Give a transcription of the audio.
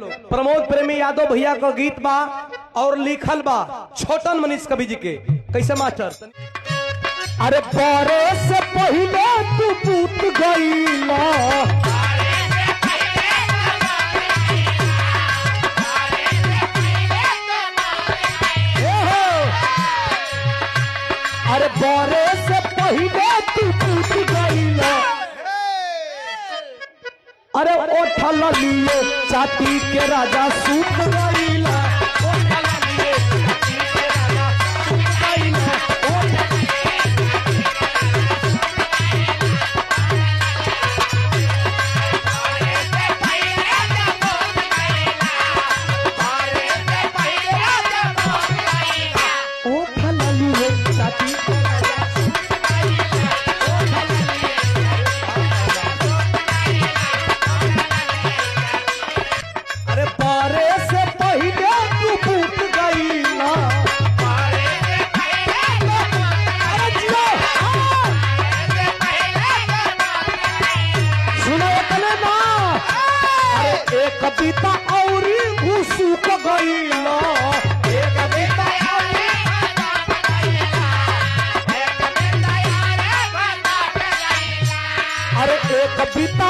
प्रमोद प्रेमी यादव भैया का गीत बा और लिखल बा छोटन मनीष कवि जी के। कैसे मास्टर? अरे पारे से पहले तू पूत गईला, अरे बारे से पहले तू पूत गईला, अरे ओठल लिए चाटी के राजा सूख गईला, कविता और घुसूक गईला, अरे एक कविता